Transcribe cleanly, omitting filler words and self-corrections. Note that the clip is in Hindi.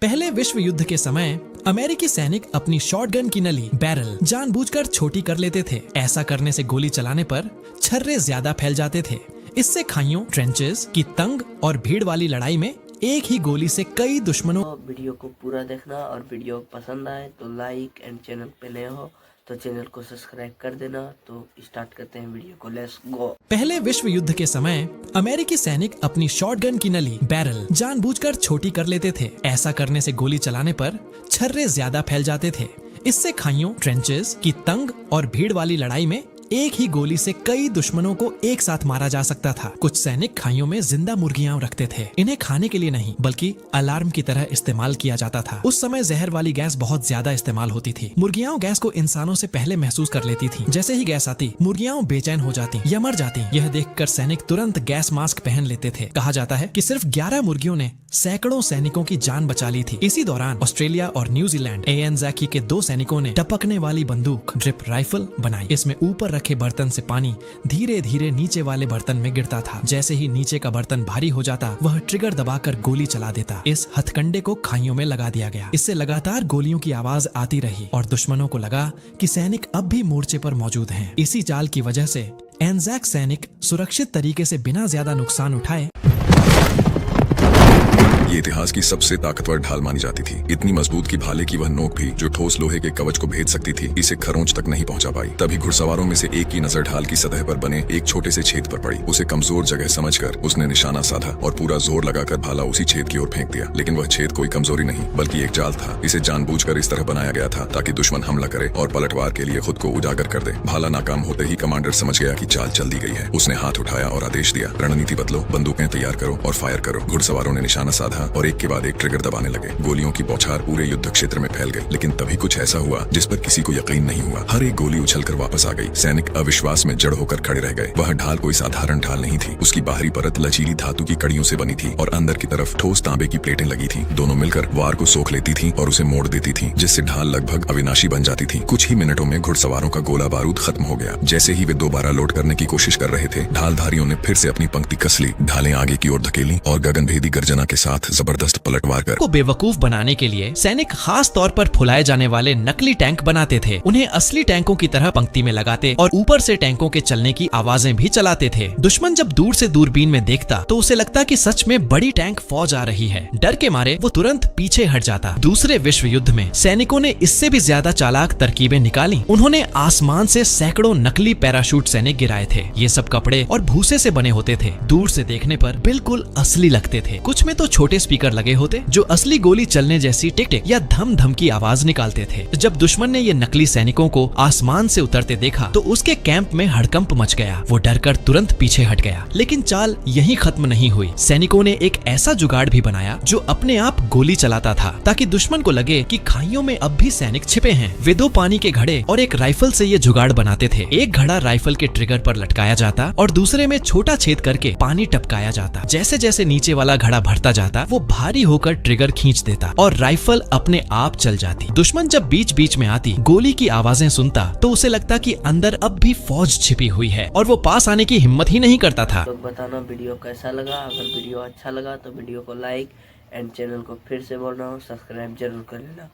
पहले विश्व युद्ध के समय अमेरिकी सैनिक अपनी शॉटगन की नली बैरल जानबूझकर छोटी कर लेते थे। ऐसा करने से गोली चलाने पर छर्रे ज्यादा फैल जाते थे। इससे खाइयों, ट्रेंचेस की तंग और भीड़ वाली लड़ाई में एक ही गोली से कई दुश्मनों। वीडियो को पूरा देखना और वीडियो पसंद आए तो लाइक एंड चैनल पे नए हो तो चैनल को सब्सक्राइब कर देना। तो स्टार्ट करते हैं वीडियो को, लेट्स गो। पहले विश्व युद्ध के समय अमेरिकी सैनिक अपनी शॉटगन की नली बैरल जानबूझकर छोटी कर लेते थे। ऐसा करने से गोली चलाने पर छर्रे ज्यादा फैल जाते थे। इससे खाइयों, ट्रेंचेस की तंग और भीड़ वाली लड़ाई में एक ही गोली से कई दुश्मनों को एक साथ मारा जा सकता था। कुछ सैनिक खाइयों में जिंदा मुर्गियां रखते थे। इन्हें खाने के लिए नहीं बल्कि अलार्म की तरह इस्तेमाल किया जाता था। उस समय जहर वाली गैस बहुत ज्यादा इस्तेमाल होती थी। मुर्गियां गैस को इंसानों से पहले महसूस कर लेती थी। जैसे ही गैस आती, मुर्गियां बेचैन हो जाती या मर जाती। यह देखकर सैनिक तुरंत गैस मास्क पहन लेते थे। कहा जाता है कि सिर्फ 11 मुर्गियों ने सैकड़ों सैनिकों की जान बचा ली थी। इसी दौरान ऑस्ट्रेलिया और न्यूजीलैंड एएनज़ेकी के 2 सैनिकों ने टपकने वाली बंदूक ड्रिप राइफल बनाई। इसमें ऊपर रखे बर्तन से पानी धीरे धीरे नीचे वाले बर्तन में गिरता था। जैसे ही नीचे का बर्तन भारी हो जाता, वह ट्रिगर दबाकर गोली चला देता। इस हथकंडे को खाइयों में लगा दिया गया। इससे लगातार गोलियों की आवाज आती रही और दुश्मनों को लगा कि सैनिक अब भी मोर्चे पर मौजूद हैं। इसी चाल की वजह से एंजाक सैनिक सुरक्षित तरीके से बिना ज्यादा नुकसान उठाए ये इतिहास की सबसे ताकतवर ढाल मानी जाती थी। इतनी मजबूत की भाले की वह नोक भी जो ठोस लोहे के कवच को भेद सकती थी, इसे खरोंच तक नहीं पहुंचा पाई। तभी घुड़सवारों में से एक की नजर ढाल की सतह पर बने एक छोटे से छेद पर पड़ी। उसे कमजोर जगह समझकर उसने निशाना साधा और पूरा जोर लगाकर भाला उसी छेद की ओर फेंक दिया। लेकिन वह छेद कोई कमजोरी नहीं बल्कि एक जाल था। इसे जानबूझकर इस तरह बनाया गया था ताकि दुश्मन हमला करे और पलटवार के लिए खुद को उजागर कर दे। भाला नाकाम होते ही कमांडर समझ गया कि चाल चल दी गई है। उसने हाथ उठाया और आदेश दिया, रणनीति बदलो, बंदूकें तैयार करो और फायर करो। घुड़सवारों ने निशाना साधा और एक के बाद एक ट्रिगर दबाने लगे। गोलियों की बौछार पूरे युद्ध क्षेत्र में फैल गई। लेकिन तभी कुछ ऐसा हुआ जिस पर किसी को यकीन नहीं हुआ। हर एक गोली उछलकर वापस आ गई। सैनिक अविश्वास में जड़ होकर खड़े रह गए। वह ढाल कोई साधारण ढाल नहीं थी। उसकी बाहरी परत लचीली धातु की कड़ियों से बनी थी और अंदर की तरफ ठोस तांबे की प्लेटें लगी थी। दोनों मिलकर वार को सोख लेती थी और उसे मोड़ देती थी, जिससे ढाल लगभग अविनाशी बन जाती थी। कुछ ही मिनटों में घुड़सवारों का गोला बारूद खत्म हो गया। जैसे ही वे दोबारा लोड करने की कोशिश कर रहे थे, ढालधारियों ने फिर से अपनी पंक्ति कस ली। ढालें आगे की ओर धकेली और गगनभेदी गर्जना के साथ जबरदस्त पलटवार कर बेवकूफ बनाने के लिए सैनिक खास तौर पर फुलाए जाने वाले नकली टैंक बनाते थे। उन्हें असली टैंकों की तरह पंक्ति में लगाते और ऊपर से टैंकों के चलने की आवाजें भी चलाते थे। दुश्मन जब दूर से दूरबीन में देखता तो उसे लगता कि सच में बड़ी टैंक फौज आ रही है। डर के मारे वो तुरंत पीछे हट जाता। दूसरे विश्व युद्ध में सैनिकों ने इससे भी ज्यादा चालाक तरकीबें निकाली। उन्होंने आसमान से सैकड़ों नकली पैराशूट सैनिक गिराए थे। ये सब कपड़े और भूसे से बने होते थे। दूर से देखने पर बिल्कुल असली लगते थे। कुछ में तो छोटे स्पीकर लगे होते जो असली गोली चलने जैसी टिक टिक या धम धम की आवाज निकालते थे। जब दुश्मन ने ये नकली सैनिकों को आसमान से उतरते देखा तो उसके कैंप में हड़कंप मच गया। वो डरकर तुरंत पीछे हट गया। लेकिन चाल यहीं खत्म नहीं हुई। सैनिकों ने एक ऐसा जुगाड़ भी बनाया जो अपने आप गोली चलाता था ताकि दुश्मन को लगे कि खाइयों में अब भी सैनिक छिपे हैं। वे 2 पानी के घड़े और एक राइफल से ये जुगाड़ बनाते थे। एक घड़ा राइफल के ट्रिगर पर लटकाया जाता और दूसरे में छोटा छेद करके पानी टपकाया जाता। जैसे जैसे नीचे वाला घड़ा भरता जाता, वो भारी होकर ट्रिगर खींच देता और राइफल अपने आप चल जाती। दुश्मन जब बीच बीच में आती, गोली की आवाजें सुनता तो उसे लगता कि अंदर अब भी फौज छिपी हुई है और वो पास आने की हिम्मत ही नहीं करता था। तो बताना वीडियो कैसा लगा। अगर वीडियो अच्छा लगा तो वीडियो को लाइक एंड चैनल को फिर से बोल रहा हूँ सब्सक्राइब जरूर कर लेना।